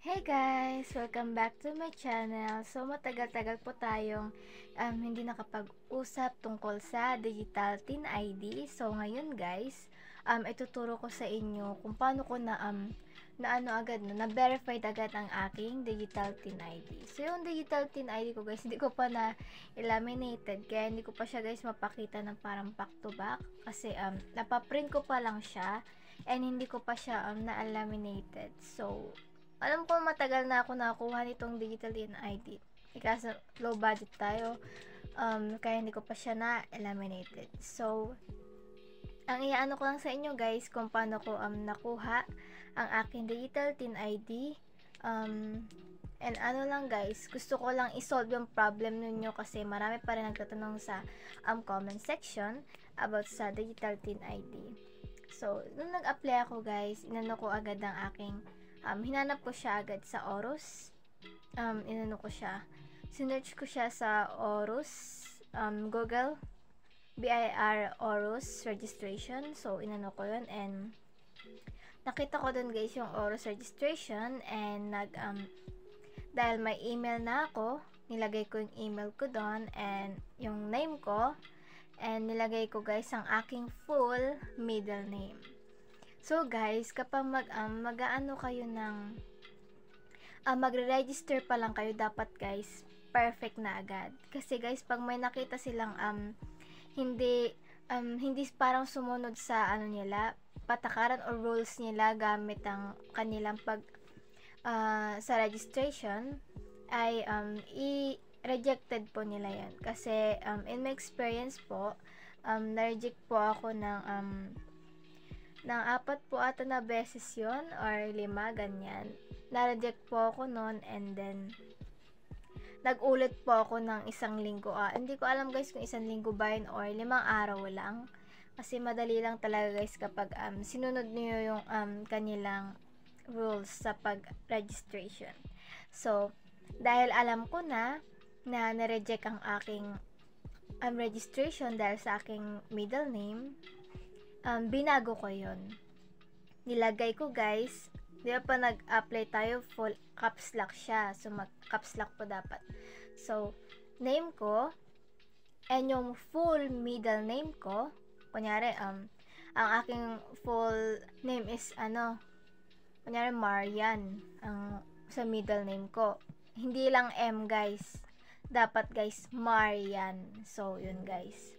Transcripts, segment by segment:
Hey guys! Welcome back to my channel. So, matagal-tagal po tayong hindi nakapag-usap tungkol sa Digital Tin ID. So, ngayon guys, ituturo ko sa inyo kung paano ko na-verified agad ang aking Digital Tin ID. So, yung Digital Tin ID ko guys, hindi ko pa na-laminated. Kaya hindi ko pa siya guys mapakita ng parang back to back. Kasi napaprint ko pa lang siya and hindi ko pa siya na-laminated. So, alam ko matagal na ako nakakuha nitong Digital Tin ID. Kasi low budget tayo, kaya hindi ko pa siya na-laminated. So, ang iaano ko lang sa inyo guys kung paano ko nakuha ang aking Digital Tin ID. And ano lang guys, gusto ko lang isolve yung problem ninyo kasi marami pa rin nagtatanong sa comment section about sa Digital Tin ID. So, nung nag-apply ako guys, inano ko agad ang aking hinanap ko siya agad sa Orus. Inano ko siya. Sinearch ko siya sa Orus, Google, BIR Orus registration. So, inano ko yun and nakita ko dun guys yung Orus registration and dahil may email na ako, nilagay ko yung email ko doon and yung name ko and nilagay ko guys ang aking full middle name. So guys, kapag mag-aano kayo ng magre-register pa lang kayo, dapat guys perfect na agad. Kasi guys, pag may nakita silang hindi parang sumunod sa ano nila, patakaran or rules nila gamit ang kanilang sa registration ay i-rejected po nila yan. Kasi in my experience po, na-reject po ako ng 4 po ata na beses yon or 5 ganyan. Na-reject po ako noon and then nag-ulit po ako ng 1 linggo. Hindi ko alam guys kung 1 linggo ba yun or 5 araw lang. Kasi madali lang talaga guys kapag sinunod niyo yung kanilang rules sa pag-registration. So, dahil alam ko na na-reject ang aking registration dahil sa aking middle name, binago ko yon. Nilagay ko guys, di ba pa nag-apply tayo, full caps lock siya. So, mag-caps lock po dapat. So, name ko, and yung full middle name ko, kunyari, ang aking full name is, kunyari, Marian, sa middle name ko. Hindi lang M guys. Dapat guys, Marian. So, yun guys.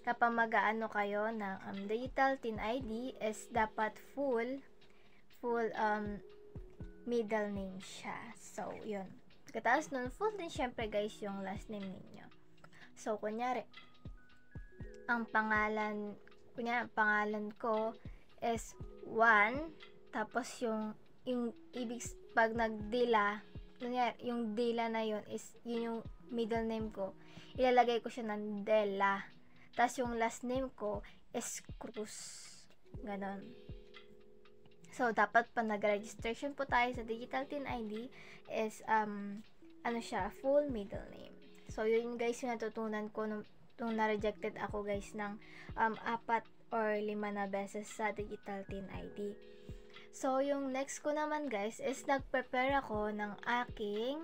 Kapag mag-aano kayo ng Digital Tin ID is dapat full middle name siya. So, yun. Katapos nun, full din syempre guys yung last name ninyo. So, kunyari, ang pangalan ko is 1, tapos yung ibig, pag nagdila, kunyari, yung dila na yun is, yun yung middle name ko. Ilalagay ko siya ng Dela. Tapos yung last name ko is Cruz. Ganon. So, dapat pa nag-registration po tayo sa Digital Tin ID is, full middle name. So, yun guys yung natutunan ko nung na-rejected ako guys ng 4 or 5 na beses sa Digital Tin ID. So, yung next ko naman guys is nag-prepare ako ng aking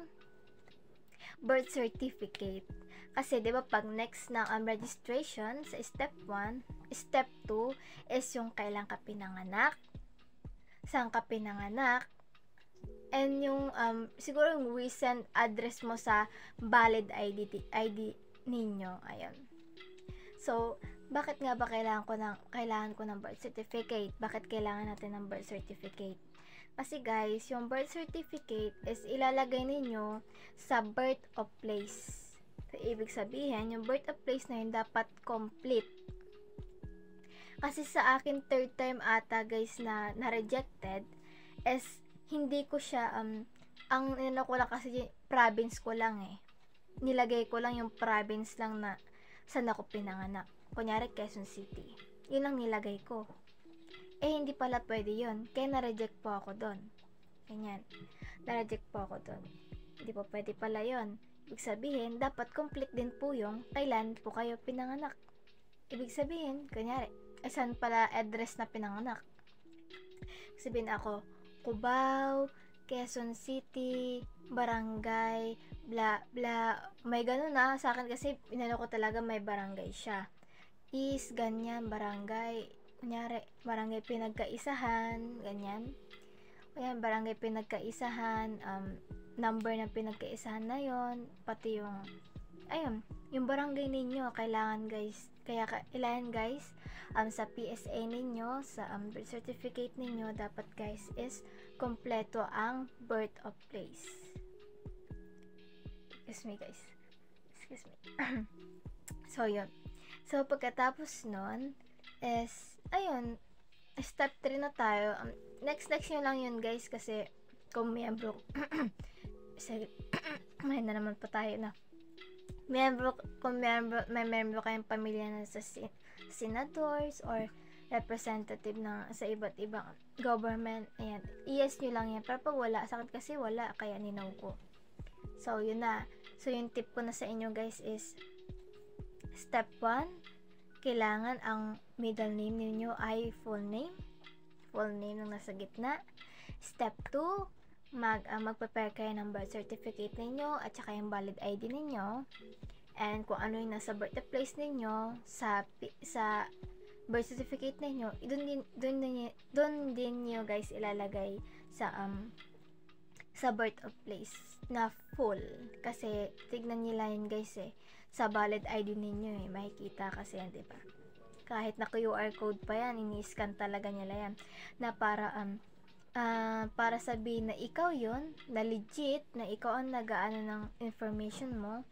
birth certificate. Kasi, di ba, pag next ng registration sa step 1, step 2 is yung kailan ka pinanganak, saan ka pinanganak, and yung, siguro yung recent address mo sa valid ID ninyo. Ayan. So, bakit nga ba kailangan ko ng birth certificate? Bakit kailangan natin ng birth certificate? Kasi guys, yung birth certificate is ilalagay ninyo sa birth of place. So, ibig sabihin, yung birth of place na yun dapat complete. Kasi sa akin, 3rd time ata guys na rejected is hindi ko siya, ang ko lang kasi province ko lang eh. Nilagay ko lang yung province lang na saan ako pinanganak. Kunyari, Quezon City. Yun lang nilagay ko. Hindi pala pwede yun. Kaya na-reject po ako doon. Ganyan. Na-reject po ako doon. Hindi po pwede pala yun. Ibig sabihin, dapat complete din po yung kailan po kayo pinanganak. Ibig sabihin, kunyari, saan pala address na pinanganak? Sabihin ako, Cubao, Quezon City, barangay, bla bla. May ganun na sa akin kasi inano ko talaga may barangay siya. Is ganyan barangay. Kunyari, barangay pinagkaisahan, ganyan. Ayan, barangay pinagkaisahan, number ng pinagkaisahan na yon, pati yung, ayun, yung barangay ninyo, kailangan guys, kailangan guys, sa PSA ninyo, sa birth certificate ninyo, dapat guys is kompleto ang birth of place. Excuse me guys. Excuse me. So, yun. So, pagkatapos nun, is, ayun, step 3 na tayo. Next nyo lang yun guys, kasi kung miyembro may na naman pa tayo na kung may membro kayong pamilya na sa senators or representative na sa iba't ibang government, ayan, yes nyo lang yan. Pero pag wala, sa akin kasi wala, kaya ninaw ko. So, yun na. So, yung tip ko na sa inyo guys is step 1, kailangan ang middle name ninyo ay full name nung nasa gitna. Step 2, mag-prepare kayo ng birth certificate ninyo at saka yung valid ID ninyo. And kung ano yung nasa birthplace ninyo sa birth certificate ninyo, doon din niyo guys ilalagay sa birth of place na full. Kasi tignan nila yun guys sa valid ID ninyo makikita kasi yan, diba? Kahit na QR code pa yan, ini-scan talaga nila yan na para sabihin na ikaw yon, na legit, na ikaw ang nag-aano ng information mo,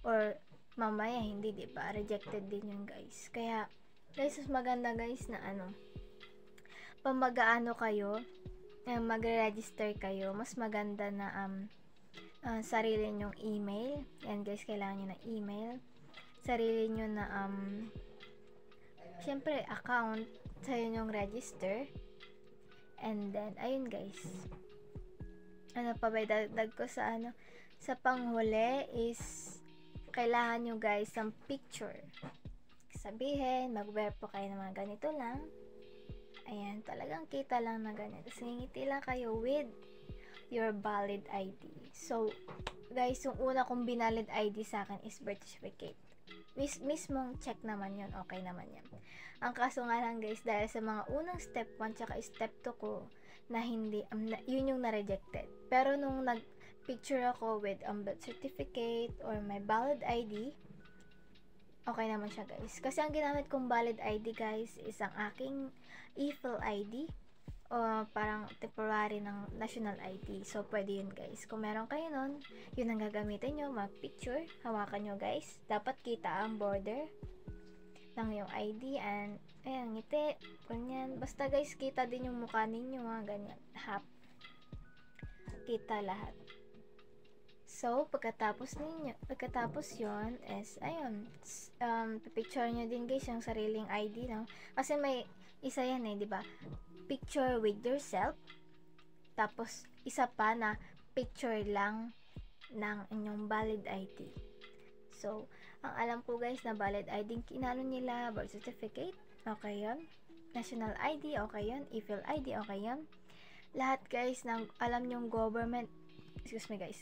or mamaya hindi, diba? Rejected din yun guys. Kaya guys, mas maganda guys na pag mag-aano kayo, mag-register kayo, mas maganda na sarili nyong email. Yan guys, kailangan nyo ng email. Sarili nyo na syempre account sa yung register. And then ayun guys, ano pa ba dagdag ko sa sa panghuli is kailangan nyo guys ng picture. Sabihin, mag-wear po kayo ng mga ganito lang. Ayan, talagang kita lang na ganyan. Tapos ngingiti lang kayo with your valid ID. So guys, yung una kong binalid ID sa akin is birth certificate. Mismong check naman yun, okay naman yan. Ang kaso nga lang guys, dahil sa mga unang step 1 tsaka step 2 ko na hindi, yun yung na-rejected. Pero nung nag-picture ako with birth certificate or my valid ID, okay naman siya guys. Kasi ang ginamit kong valid ID guys is ang aking e-fill ID o parang temporary ng national ID. So, pwede yun guys. Kung meron kayo nun, yun ang gagamitin nyo, mag-picture, hawakan nyo guys. Dapat kita ang border ng yung ID and, ayan, ngiti, ganyan. Basta guys, kita din yung mukha ninyo, ganyan. Kita lahat. So, pagkatapos yun is, ayun, picture nyo din guys yung sariling ID, no? Kasi may isa yan diba? Picture with yourself, tapos isa pa na picture lang ng inyong valid ID. So, ang alam ko guys na valid ID kinano nila, birth certificate, okay yun. National ID, okay yun. E-fill ID, okay yun. Lahat guys ng alam nyong government, excuse me guys,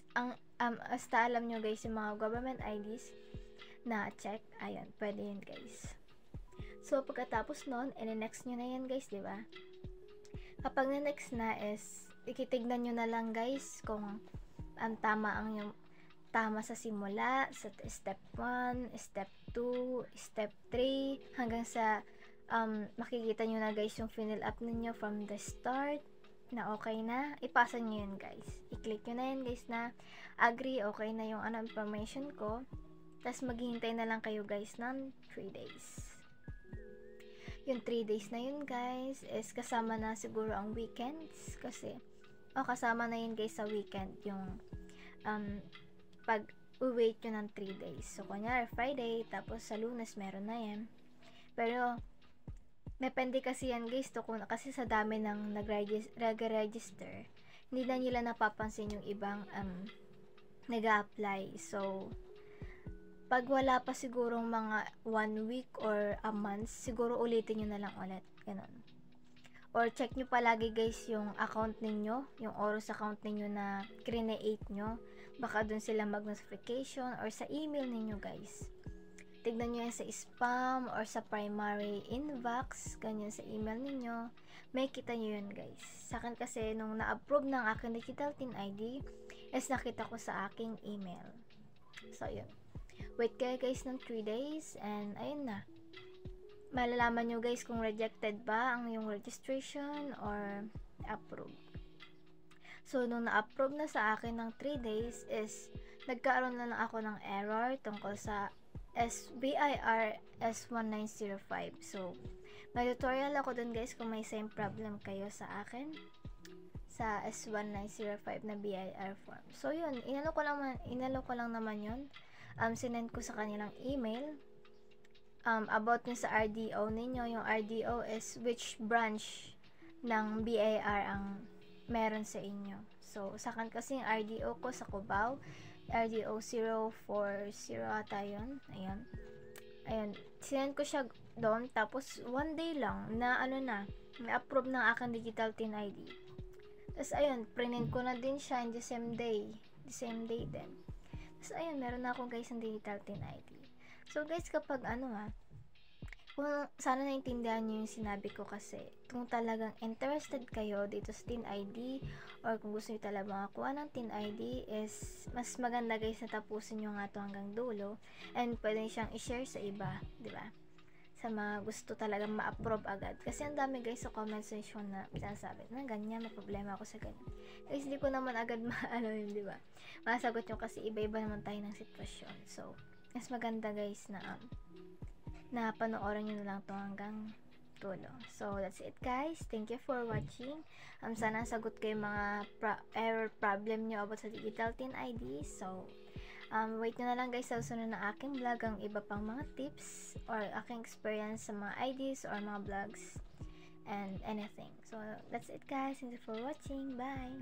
hasta alam nyo guys yung mga government IDs na check, ayan, pwede yun guys. So, pagkatapos nun, next nyo na yan guys, diba? Kapag na-next na is, ikitignan nyo na lang guys kung tama sa simula, sa step 1, step 2, step 3, hanggang sa makikita nyo na guys yung fill up ninyo from the start, na okay na, ipasa nyo yun guys. I-click nyo na yun guys na agree, okay na yung information ko. Tapos maghihintay na lang kayo guys ng 3 days. Yung 3 days na yun guys is kasama na siguro ang weekends, kasi kasama na yun guys sa weekend yung pag wait nyo ng 3 days. So kunyari Friday, tapos sa Lunes meron na yan. Pero depende kasi yan guys kasi sa dami ng nag-register, hindi na nila napapansin yung ibang nag-a-apply. So pag wala pa sigurong mga 1 week or a month, siguro ulitin nyo na lang ulit. Ganun. or check nyo palagi guys yung account ninyo, yung Oros account ninyo na create nyo. Baka dun sila mag-notification or sa email ninyo guys. Tignan nyo yan sa spam or sa primary inbox, ganyan sa email ninyo. May kita nyo yun guys. Sa akin kasi nung na-approve ng aking Digital Tin ID is nakita ko sa aking email. So yun. Wait kayo guys ng 3 days and ayun na. Malalaman nyo guys kung rejected ba ang yung registration or approved. So, nung na-approve na sa akin ng 3 days is nagkaroon na lang ako ng error tungkol sa BIR S1905. So, may tutorial ako dun guys kung may same problem kayo sa akin sa S1905 na BIR form. So, yun. Inalo ko lang naman yun. Sinend ko sa kanilang email. About nyo sa RDO ninyo. Yung RDO is which branch ng BIR ang meron sa inyo. So, sa akin kasi yung RDO ko sa Cubao, RDO 040 ata yun. Ayan. Sinend ko siya doon. Tapos, 1 day lang na may approve ng aking Digital Tin ID. Tapos, ayun, prinint ko na din siya in the same day. The same day din. Tapos, ayun, meron na akong guys ng Digital Tin ID. So guys, kapag kung sana naintindihan nyo yung sinabi ko kasi kung talagang interested kayo dito sa Tin ID or kung gusto nyo talaga makakuha ng Tin ID is mas maganda guys na tapusin nyo nga to hanggang dulo and pwede siyang i-share sa iba, di ba? Sa mga gusto talagang ma-approve agad. Kasi ang dami guys sa comment section na sinasabi na ganyan, may problema ako sa ganyan. Guys, hindi ko naman agad yun, di ba? Masagot nyo kasi iba-iba naman tayo ng sitwasyon. So, mas maganda guys na panoorin nyo na lang to hanggang dulo. So, that's it guys. Thank you for watching. Sana sagot kayo mga error problem nyo about sa Digital Tin ID. So, wait nyo na lang guys sa susunod na aking vlog ang iba pang mga tips or aking experience sa mga IDs or mga vlogs and anything. So, that's it guys. Thank you for watching. Bye!